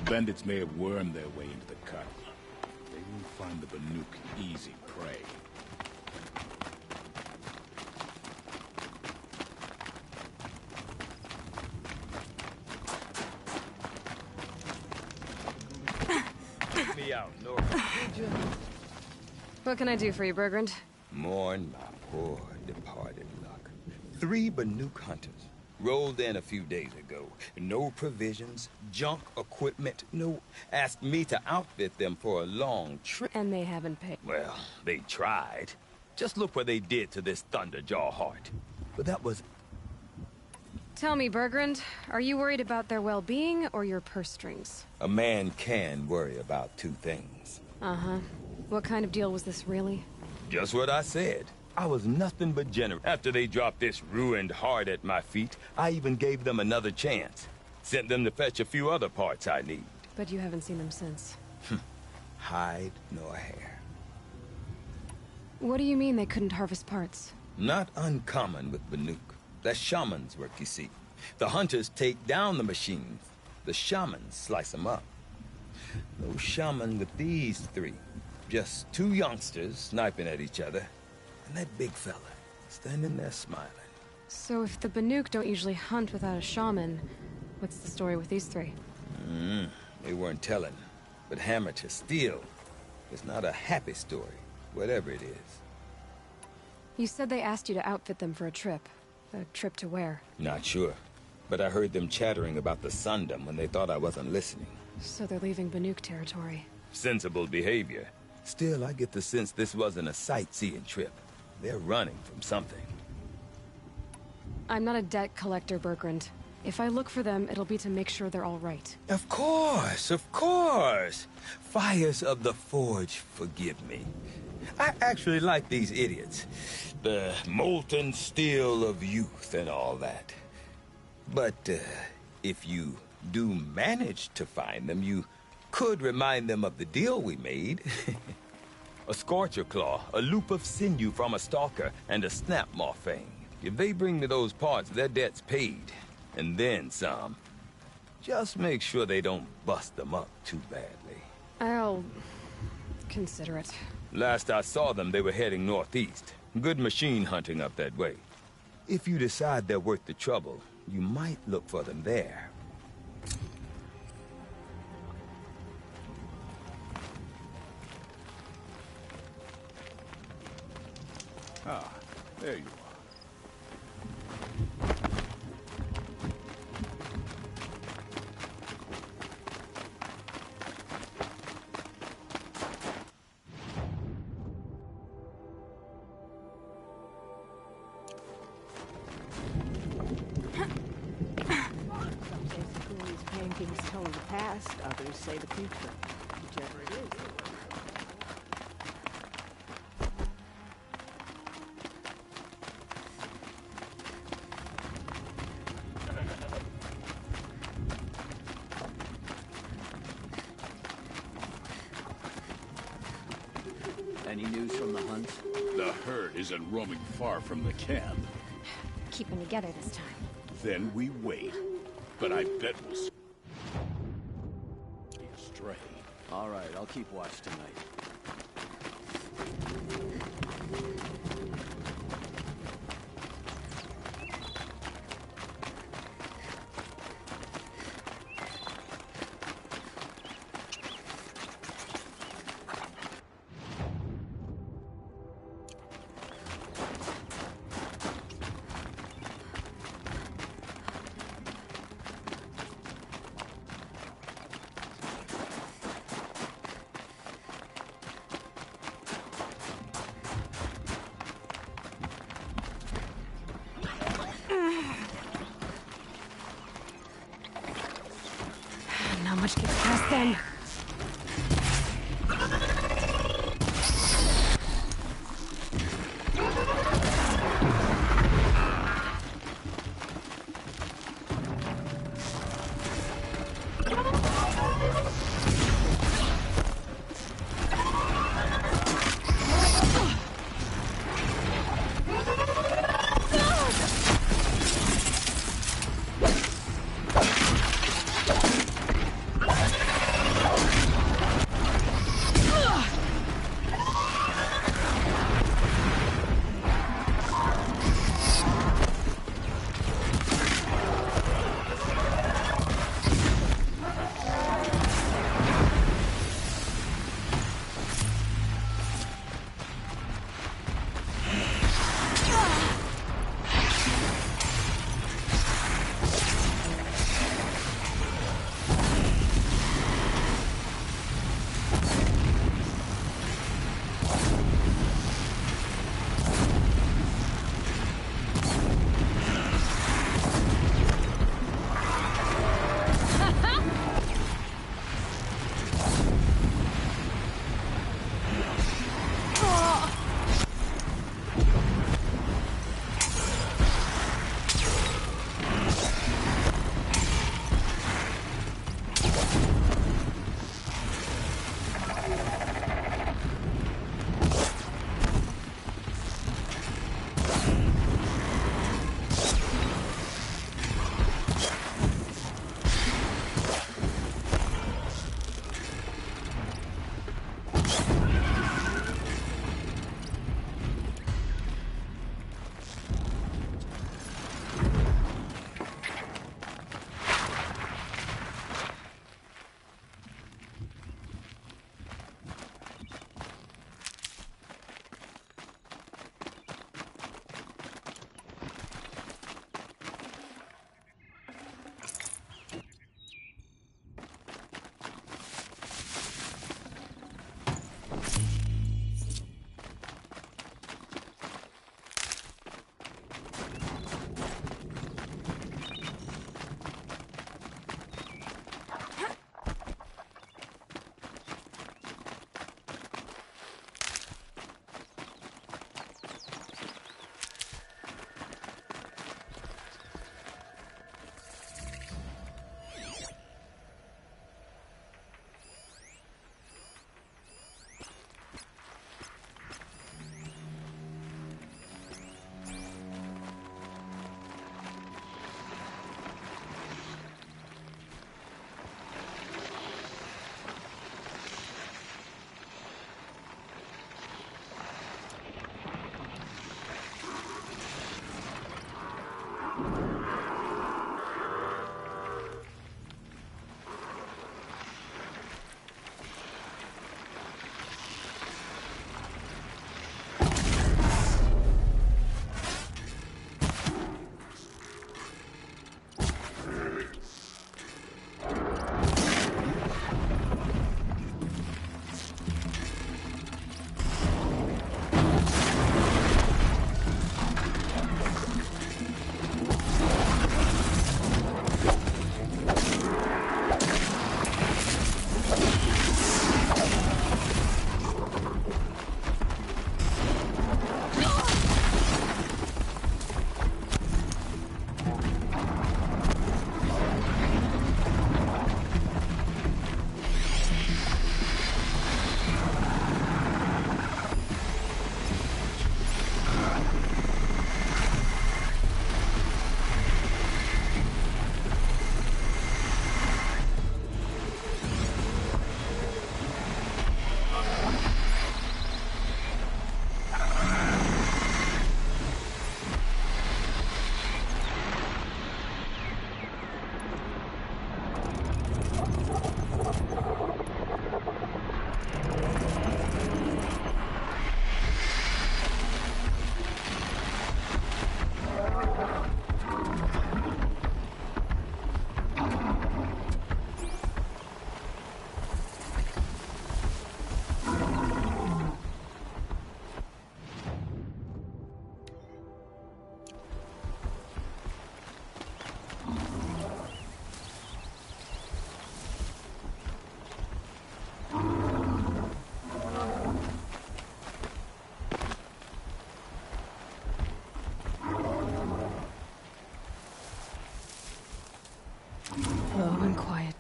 bandits may have wormed their way into the cut. They will find the Banuk easy prey. Take me out, Nora. What can I do for you, Bergrand? Mourn my poor departed luck. 3 Banuk hunters rolled in a few days ago. No provisions, junk equipment, no. Asked me to outfit them for a long trip. And they haven't paid. Well, they tried. Just look what they did to this Thunderjaw heart. But that was... Tell me, Bergrand, are you worried about their well-being or your purse strings? A man can worry about 2 things. Uh-huh. What kind of deal was this, really? Just what I said. I was nothing but generous. After they dropped this ruined heart at my feet, I even gave them another chance. Sent them to fetch a few other parts I need. But you haven't seen them since. Hide nor hair. What do you mean they couldn't harvest parts? Not uncommon with Banuk. That's shaman's work, you see. The hunters take down the machines. The shamans slice them up. No shaman with these 3. Just 2 youngsters sniping at each other. And that big fella, standing there smiling. So if the Banuk don't usually hunt without a shaman, what's the story with these 3? They weren't telling. But hammer to steel. It's not a happy story, whatever it is. You said they asked you to outfit them for a trip. A trip to where? Not sure. But I heard them chattering about the Sundom when they thought I wasn't listening. So they're leaving Banuk territory. Sensible behavior. Still, I get the sense this wasn't a sightseeing trip. They're running from something. I'm not a debt collector, Bergrand. If I look for them, it'll be to make sure they're all right. Of course, of course. Fires of the Forge, forgive me. I actually like these idiots. The molten steel of youth and all that. But if you do manage to find them, you could remind them of the deal we made. A scorcher claw, a loop of sinew from a stalker, and a snap maw fang. If they bring me those parts, their debt's paid. And then some. Just make sure they don't bust them up too badly. I'll consider it. Last I saw them, they were heading northeast. Good machine hunting up that way. If you decide they're worth the trouble, you might look for them there. Ah, there you are. Paintings tell the past, others say the future. Whichever it is. Any news from the hunt? The herd isn't roaming far from the camp. Keeping together this time. Then we wait. But I bet we'll see a stray. All right, I'll keep watch tonight. Not much gets past them.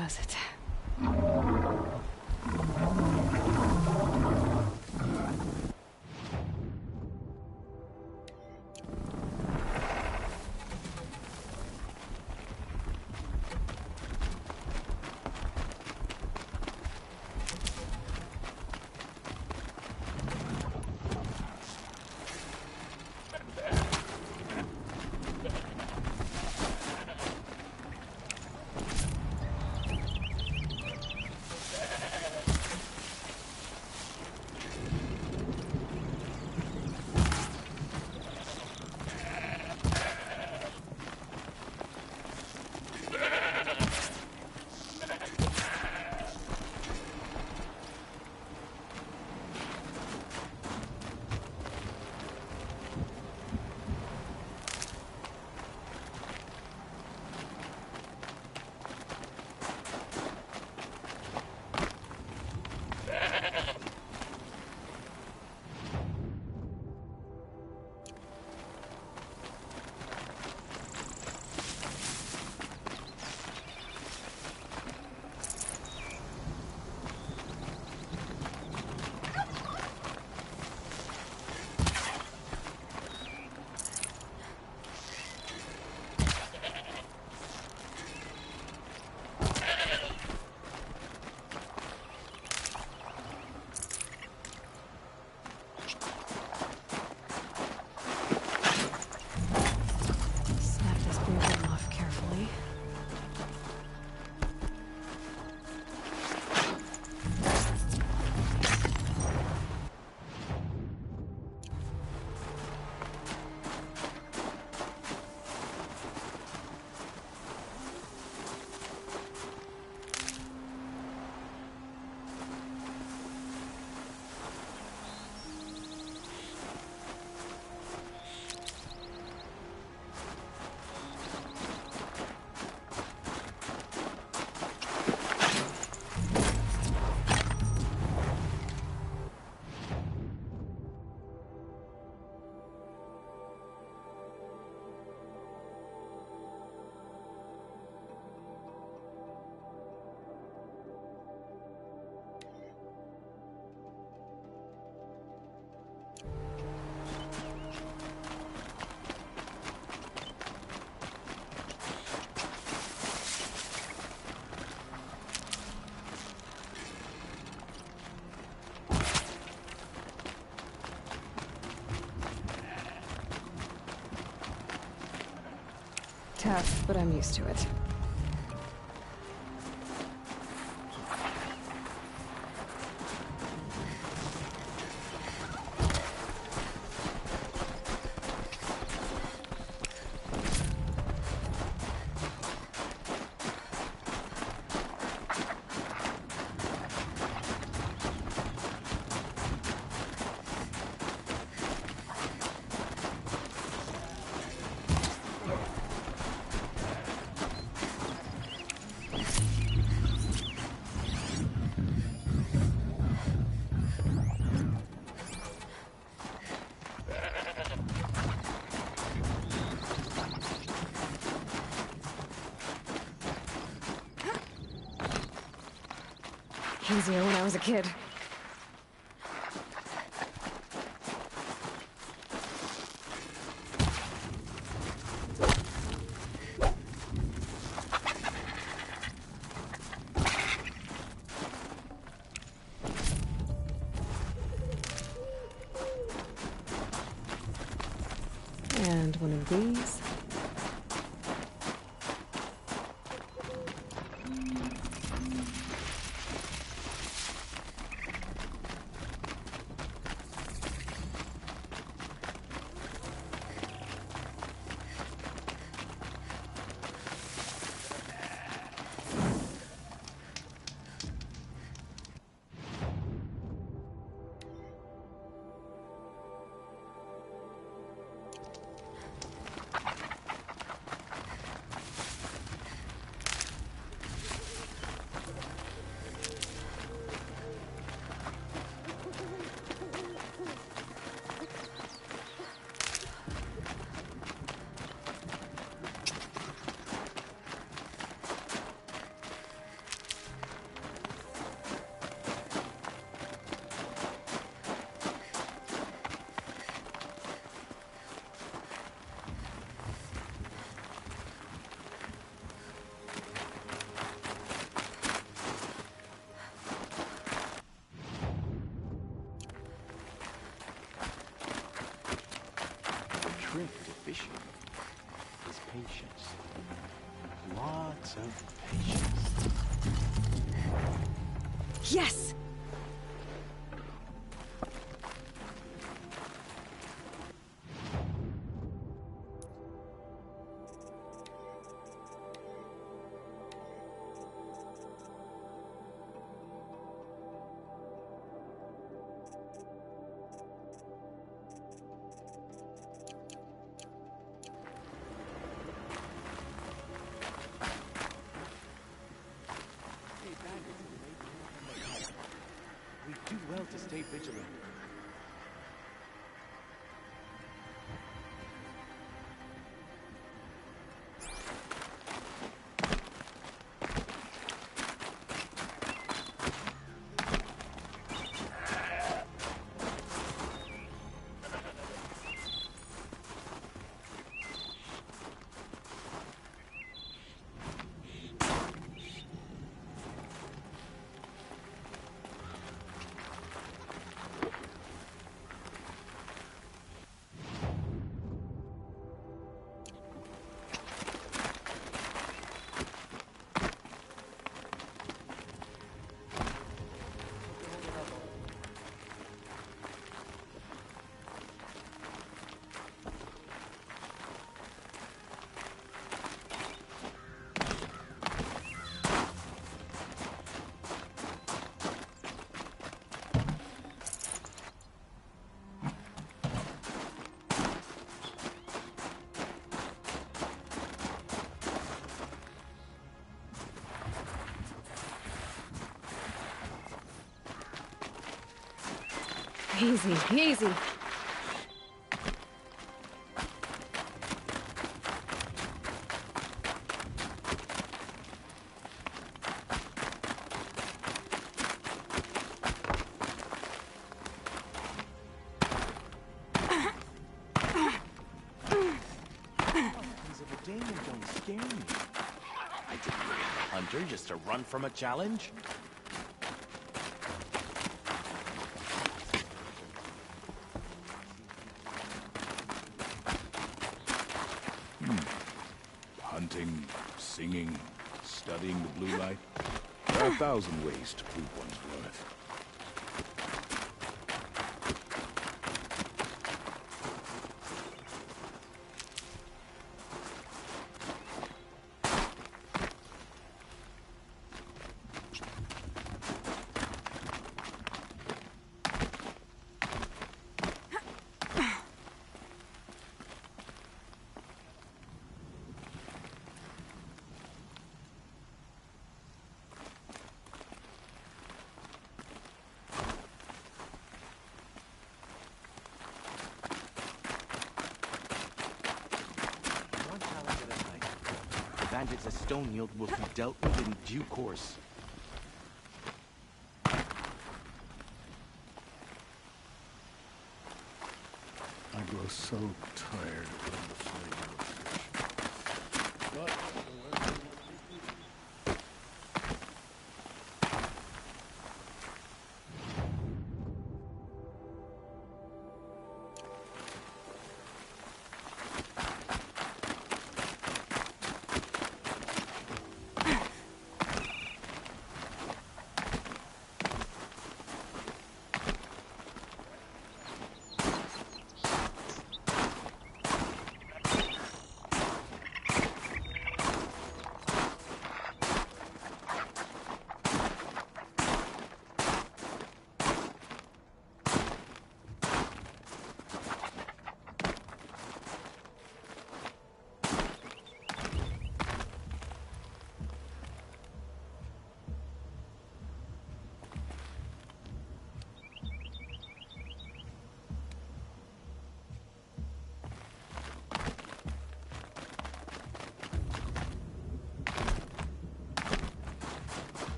does it. Tough, but I'm used to it. Easier when I was a kid. And one of these. So patient. Yes! We do well to stay vigilant. Easy, easy. Don't scare me. I didn't bring a hunter just to run from a challenge. Hunting, singing, studying the blue light. There are 1,000 ways to prove one's worth. Bandits as stone yield will be dealt with in due course. I grow so tired of the flavor of fish. But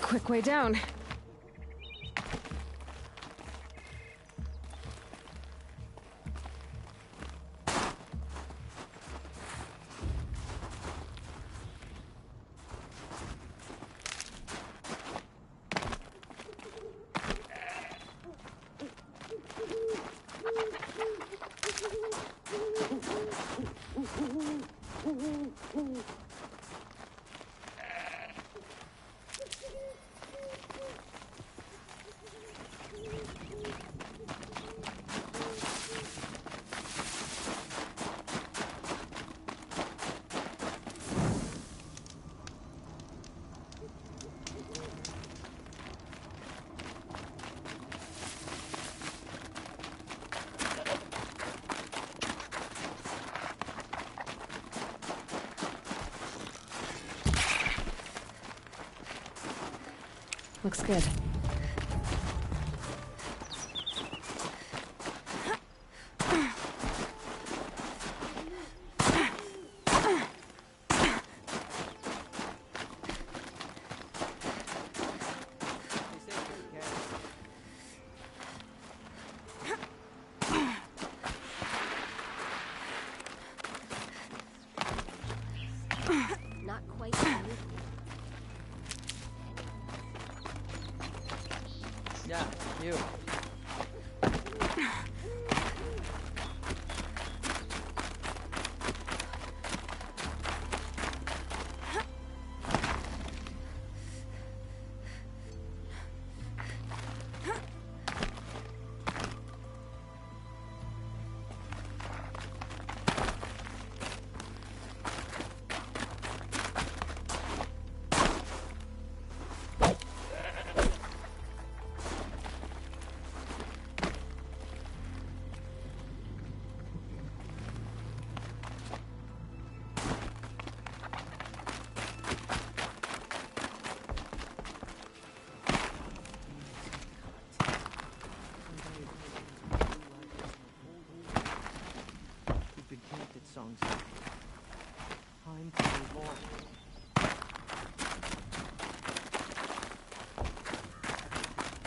Quick way down. Looks good. Not quite smooth. Yeah, you. Songs. Time to move on.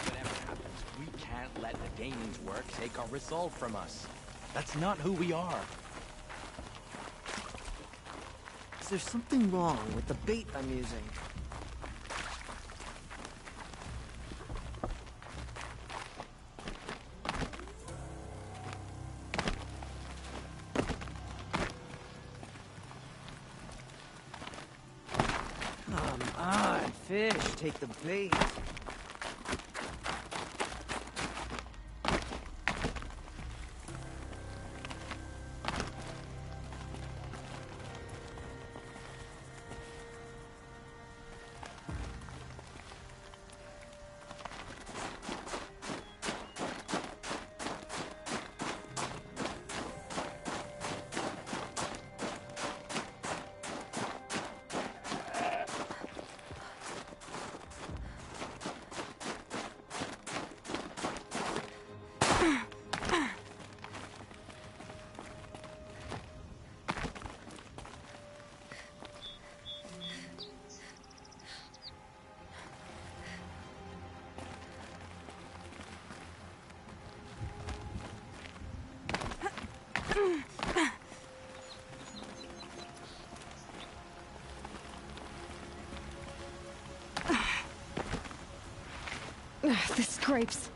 Whatever happens, we can't let the gaming's work take our resolve from us. That's not who we are. Is there something wrong with the bait I'm using? Come on, fish, take the bait. This scrapes.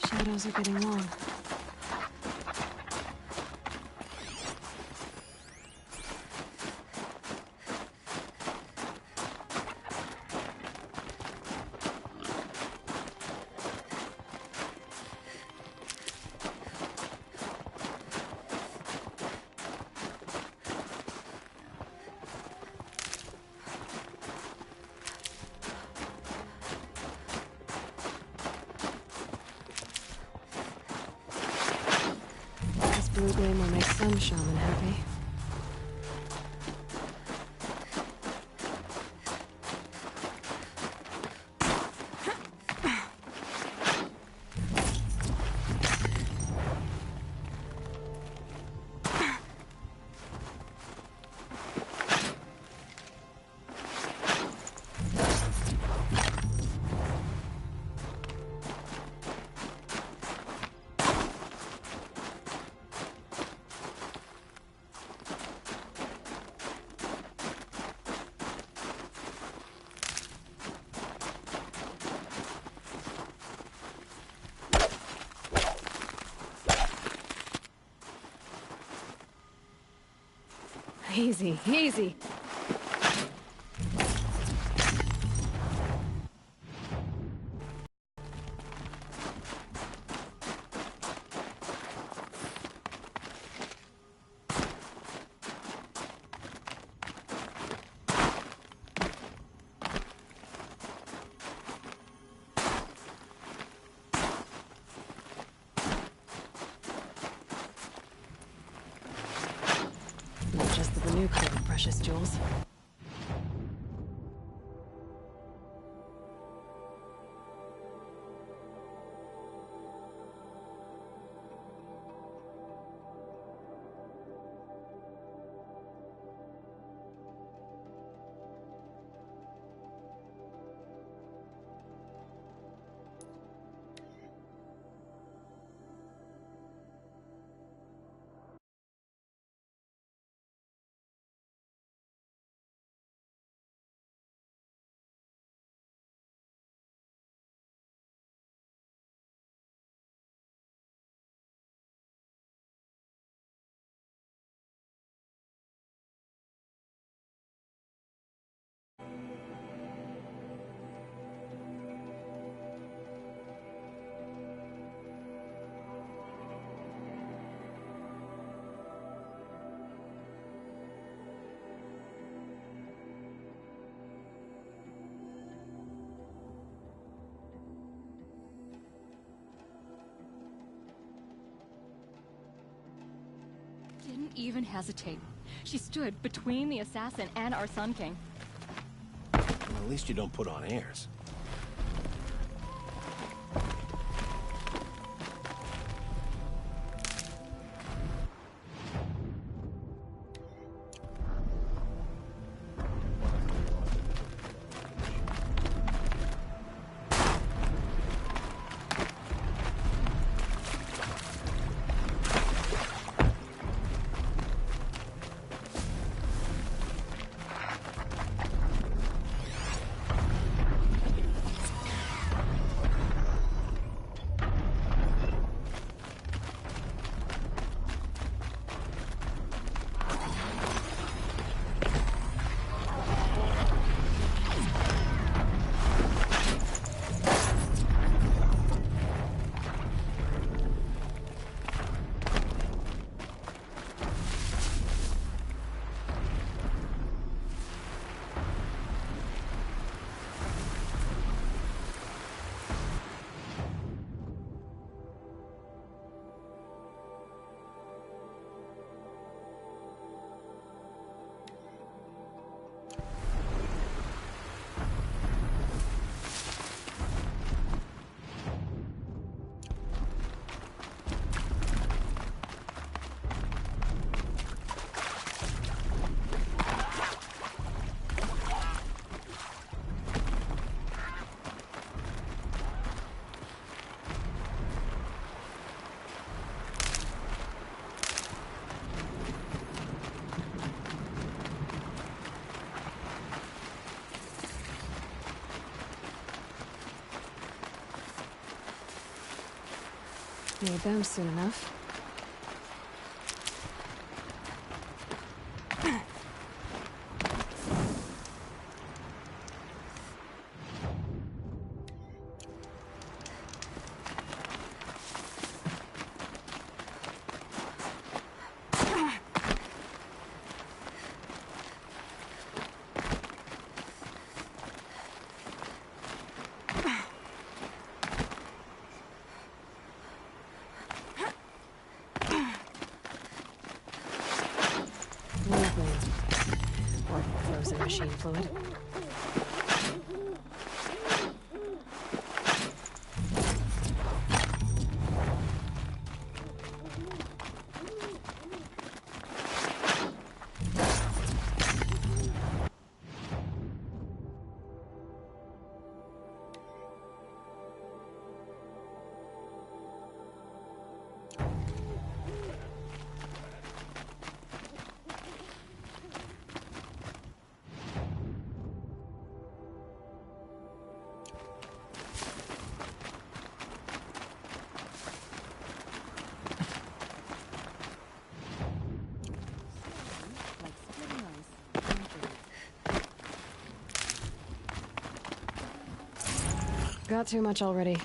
Shadows are getting long. Blue gleam will make some shaman happy. Easy, easy. Not just the nuclear precious jewels. Didn't even hesitate. She stood between the assassin and our Sun King. Well, at least you don't put on airs. Need them soon enough. machine fluid. Got too much already.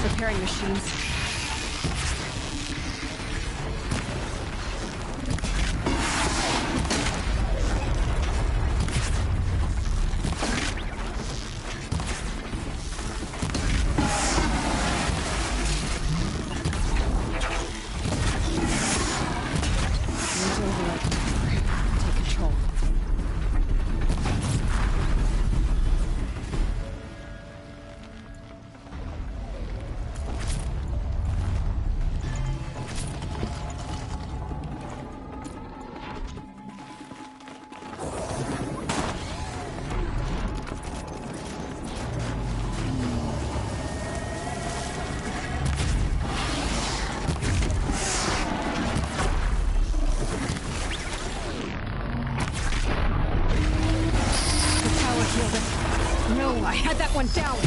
Repairing machines. Take control. No, I had that one down!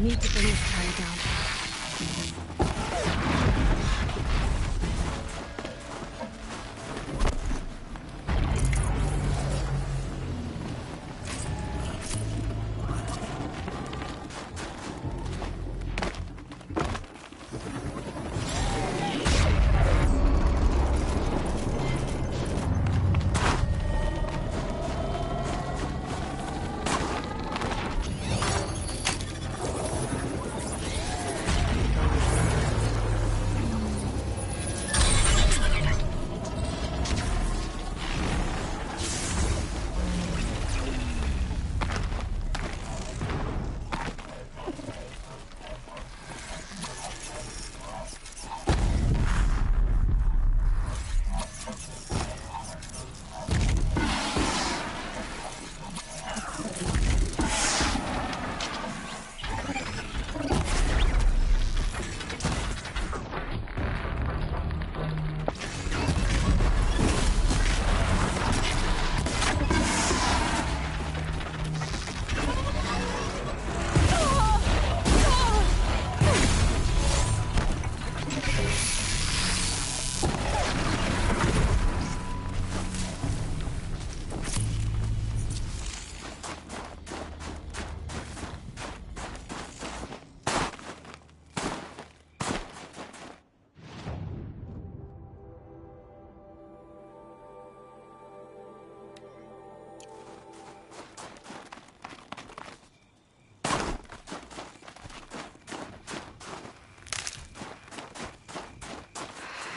need to bring this tower down.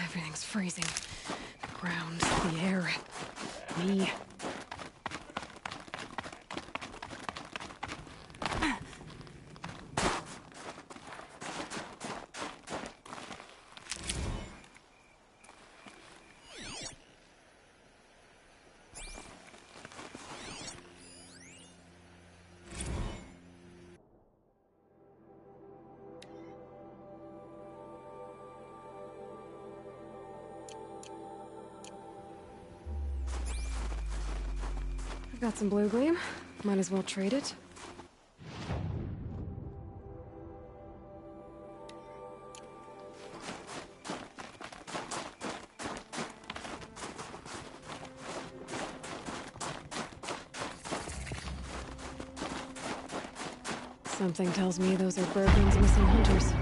Everything's freezing. The ground, the air, me. I've got some blue gleam. Might as well trade it. Something tells me those are Bergman's missing hunters.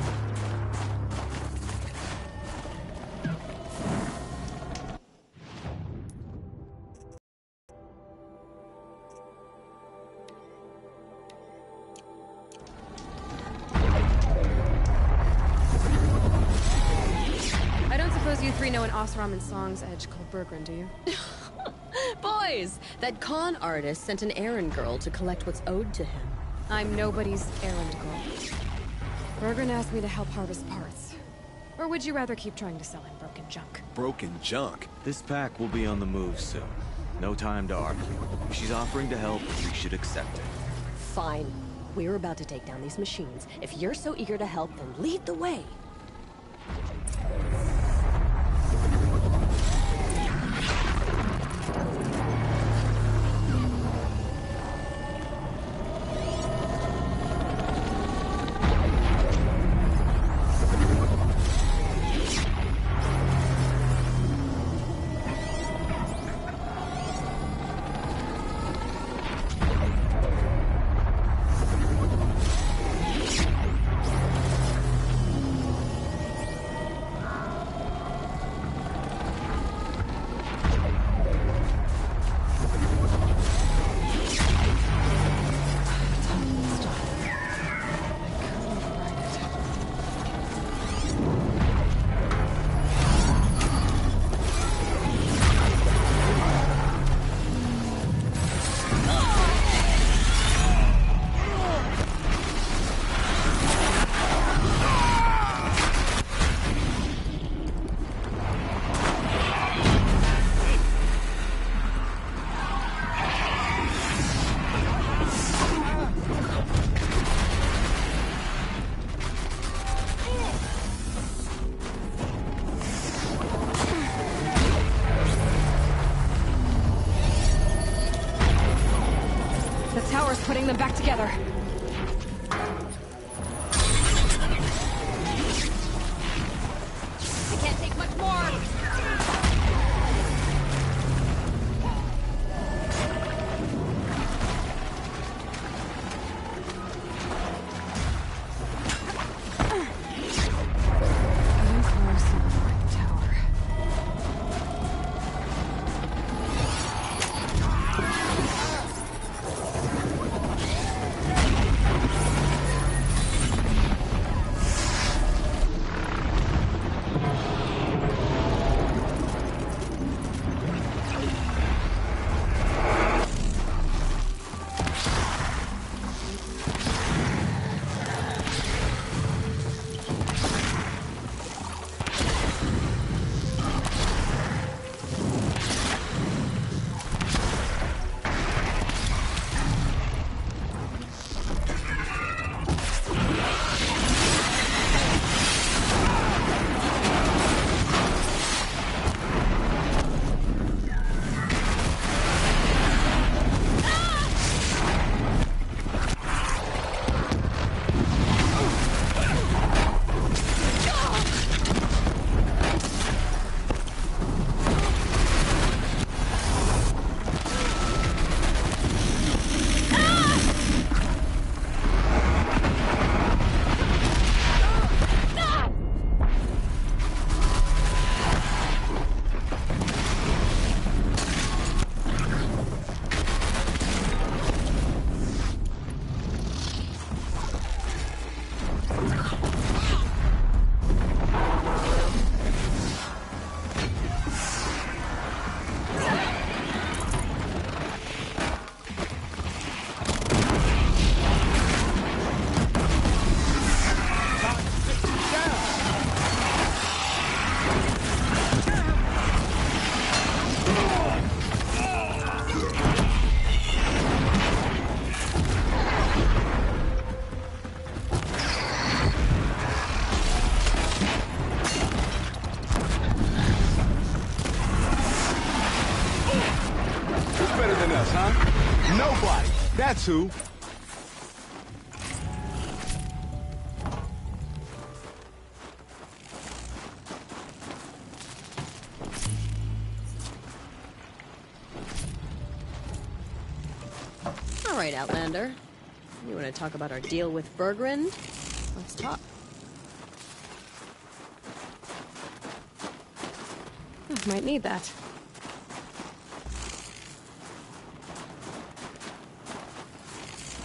You three know an Osram Song's edge called Bergren, do you? Boys, that con artist sent an errand girl to collect what's owed to him. I'm nobody's errand girl. Bergren asked me to help harvest parts. Or would you rather keep trying to sell him broken junk? Broken junk? This pack will be on the move soon. No time to argue. If she's offering to help, we should accept it. Fine. We're about to take down these machines. If you're so eager to help, then lead the way. Putting them back together. too. All right, Outlander. You want to talk about our deal with Berggren? Let's talk. Might need that.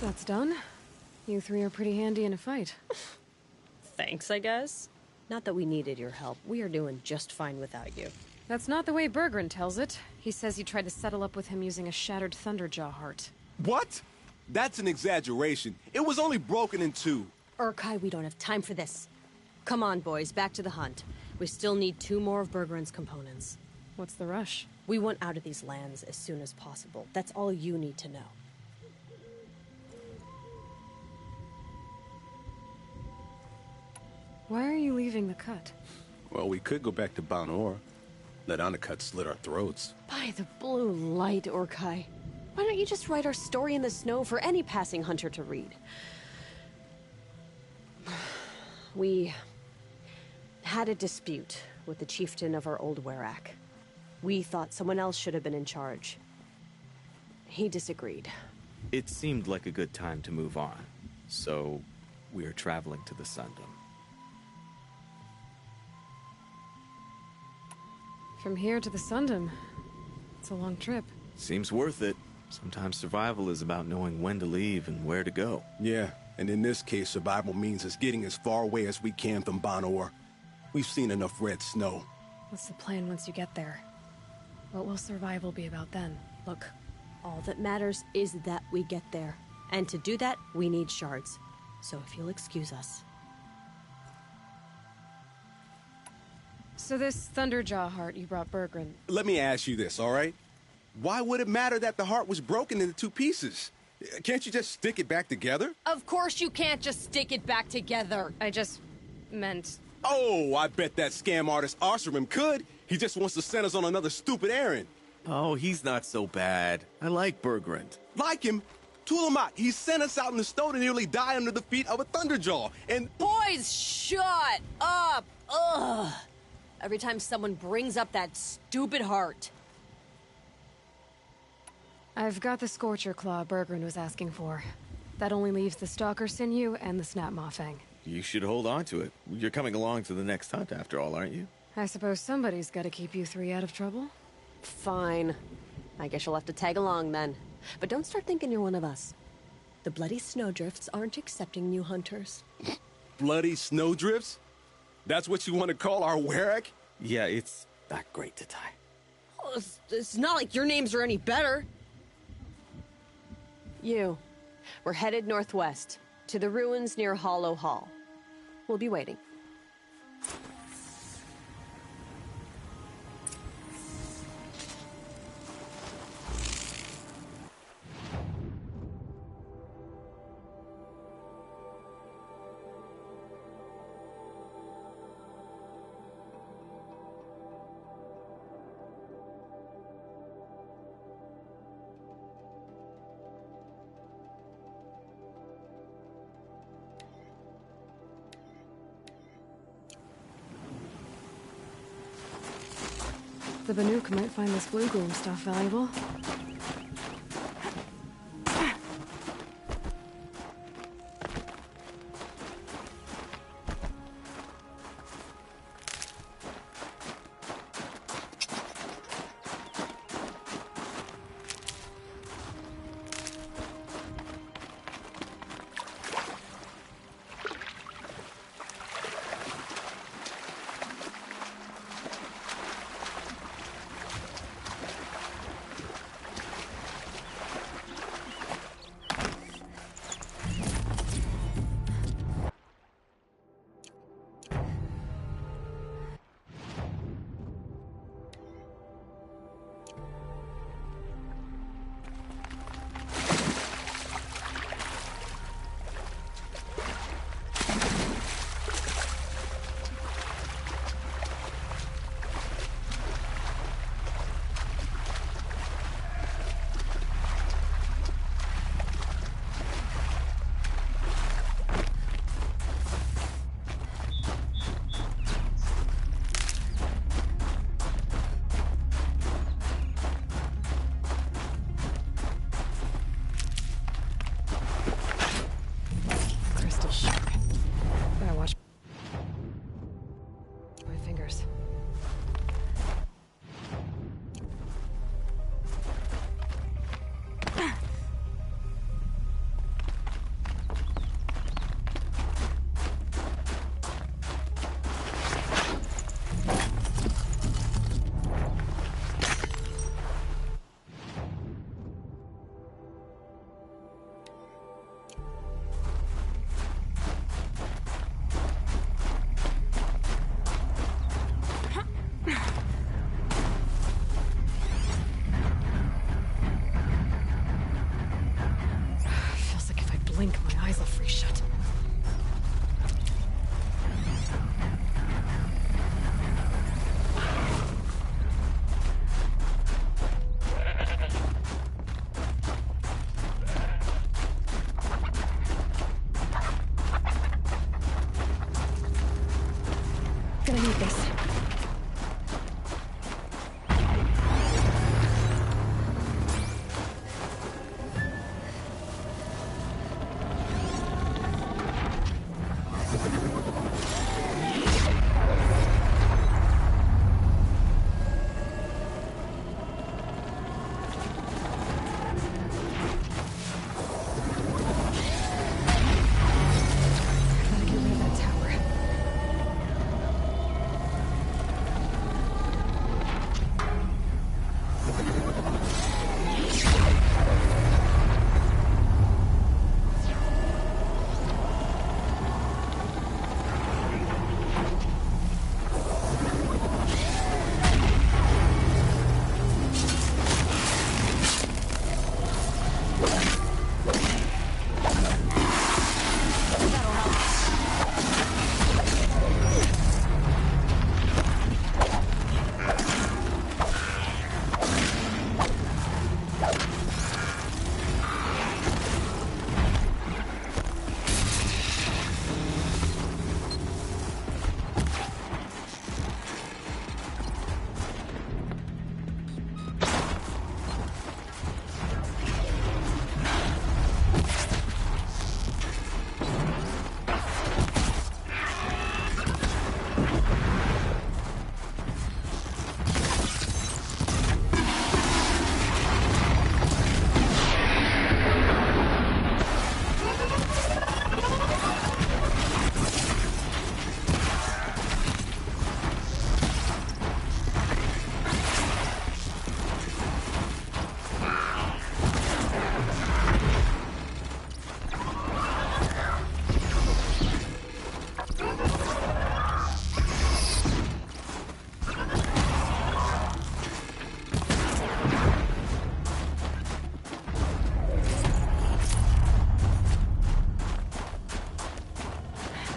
That's done. You three are pretty handy in a fight. Thanks, I guess. Not that we needed your help. We are doing just fine without you. That's not the way Berggren tells it. He says you tried to settle up with him using a shattered Thunderjaw heart. What? That's an exaggeration. It was only broken in two. Urkai, we don't have time for this. Come on, boys, back to the hunt. We still need 2 more of Berggren's components. What's the rush? We want out of these lands as soon as possible. That's all you need to know. Why are you leaving the cut? Well, we could go back to Banor. Let Undercut slit our throats. By the blue light, Urkai. Why don't you just write our story in the snow for any passing hunter to read? We had a dispute with the chieftain of our old Werak. We thought someone else should have been in charge. He disagreed. It seemed like a good time to move on, so we are traveling to the Sundom. From here to the Sundom. It's a long trip. Seems worth it. Sometimes survival is about knowing when to leave and where to go. Yeah, and in this case, survival means us getting as far away as we can from Banor. We've seen enough red snow. What's the plan once you get there? What will survival be about then? Look, all that matters is that we get there. And to do that, we need shards. So if you'll excuse us. So this Thunderjaw heart you brought Berggren. Let me ask you this, all right? Why would it matter that the heart was broken into 2 pieces? Can't you just stick it back together? Of course you can't just stick it back together. I just meant... Oh, I bet that scam artist Arsarim could. He just wants to send us on another stupid errand. Oh, he's not so bad. I like Berggren. Like him? Tulamat, he sent us out in the snow to nearly die under the feet of a Thunderjaw, and... Boys, shut up! Ugh! Every time someone brings up that stupid heart. I've got the Scorcher Claw Berggren was asking for. That only leaves the Stalker Sinew and the Snap Maw Fang. You should hold on to it. You're coming along to the next hunt after all, aren't you? I suppose somebody's got to keep you 3 out of trouble. Fine. I guess you'll have to tag along then. But don't start thinking you're one of us. The Bloody Snowdrifts aren't accepting new hunters. Bloody Snowdrifts? That's what you want to call our Werak? Yeah, it's not great to tie. Oh, it's not like your names are any better. We're headed northwest, to the ruins near Hollow Hall. We'll be waiting. The Banuk might find this blue gloom stuff valuable. shut. Gonna need this. Gotta get rid of that tower.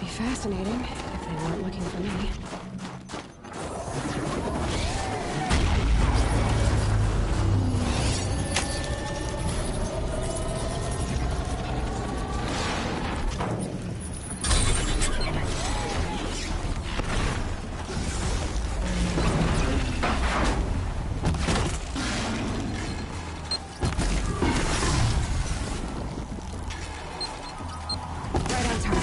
Be fascinating if they weren't looking for me. Right on target.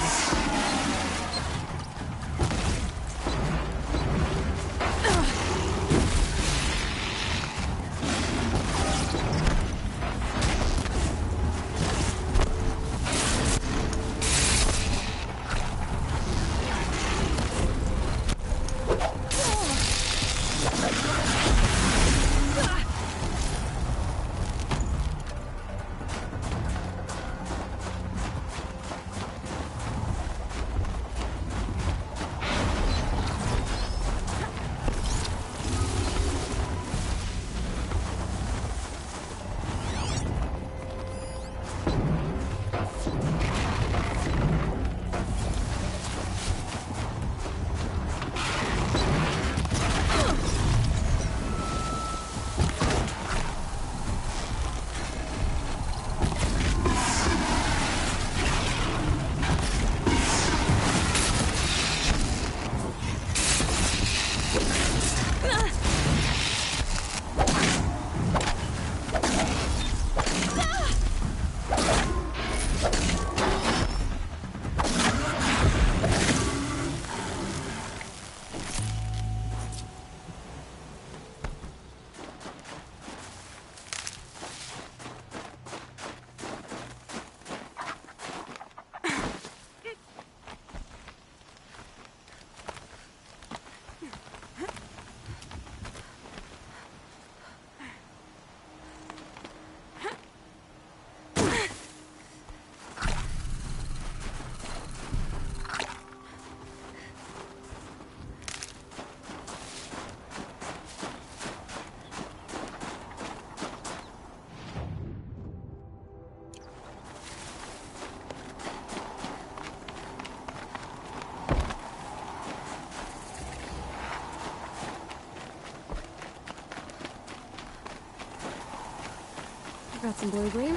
Got some blue-green.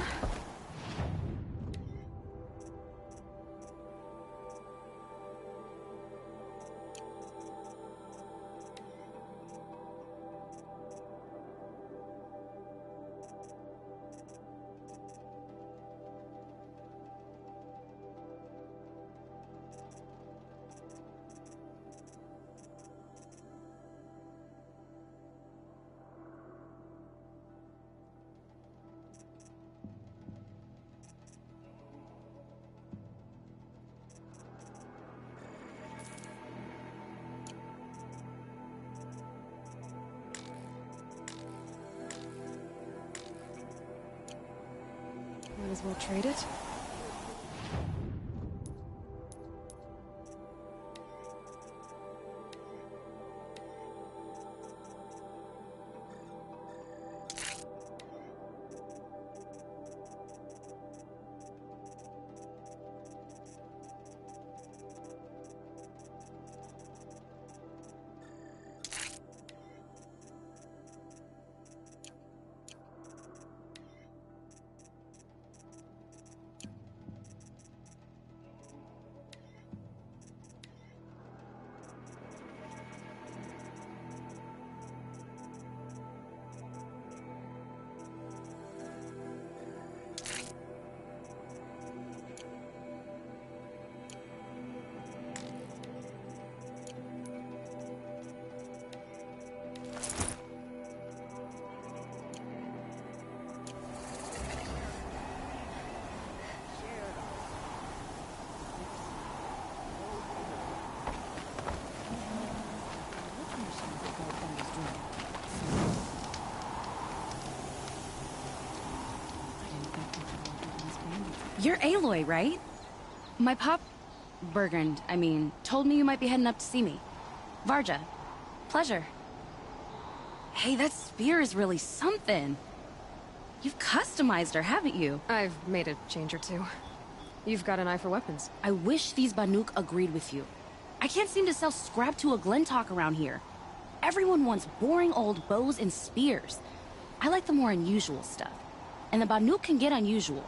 Might as well trade it. You're Aloy, right? My pop... Bergund, I mean, told me you might be heading up to see me. Varja. Pleasure. Hey, that spear is really something. You've customized her, haven't you? I've made a change or two. You've got an eye for weapons. I wish these Banuk agreed with you. I can't seem to sell scrap to a Glentalk around here. Everyone wants boring old bows and spears. I like the more unusual stuff. And the Banuk can get unusual.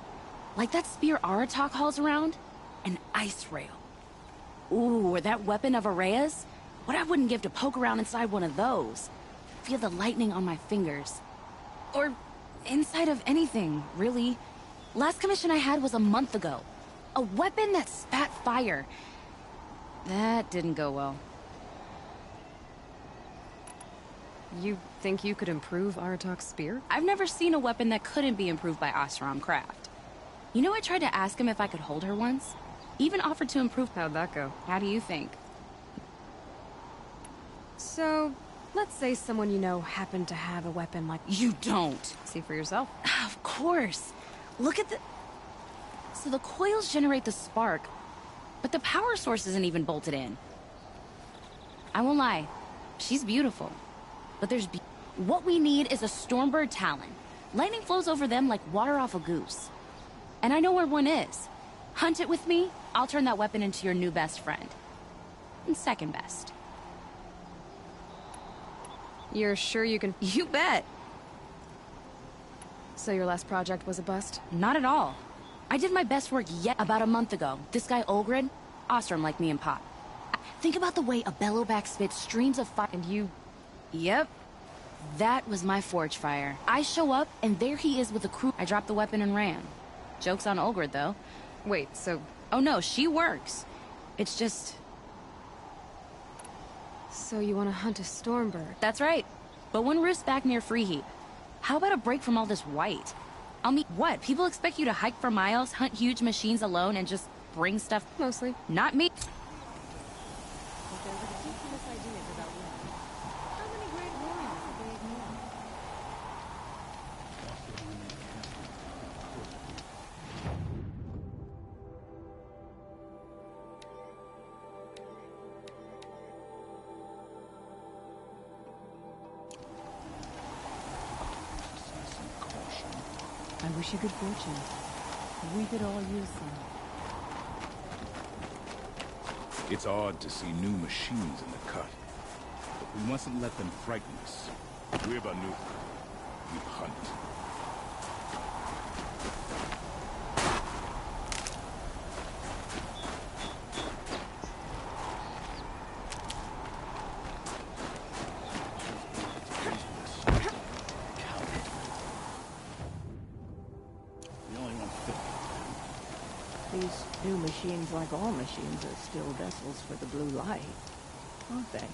Like that spear Aratak hauls around? An ice rail. Ooh, or that weapon of Araya's? What I wouldn't give to poke around inside one of those. Feel the lightning on my fingers. Or inside of anything, really. Last commission I had was a month ago. A weapon that spat fire. That didn't go well. You think you could improve Aratak's spear? I've never seen a weapon that couldn't be improved by Osram Craft. You know, I tried to ask him if I could hold her once. Even offered to improve. How'd that go? How do you think? So, let's say someone you know happened to have a weapon like... You don't. See for yourself. Of course. Look at the... So the coils generate the spark, but the power source isn't even bolted in. I won't lie. She's beautiful. But there's... What we need is a Stormbird Talon. Lightning flows over them like water off a goose. And I know where one is. Hunt it with me, I'll turn that weapon into your new best friend. And second best. You're sure you can... You bet. So your last project was a bust? Not at all. I did my best work yet about a month ago. This guy Olgrid, awesome like me and Pop. Think about the way a bellowback spits streams of fire. And you... Yep. That was my forge fire. I show up, and there he is with the crew. I dropped the weapon and ran. Joke's on Olgrid, though. Wait, so... Oh no, she works. It's just... So you want to hunt a Stormbird? That's right. But one roof's back near Freeheap. How about a break from all this white? I'll meet... What? People expect you to hike for miles, hunt huge machines alone, and just bring stuff... Mostly. Not me. I wish you good fortune. We could all use some. It's odd to see new machines in the cut, but we mustn't let them frighten us. We're Banuk. We hunt. These new machines, like all machines, are still vessels for the blue light, aren't they?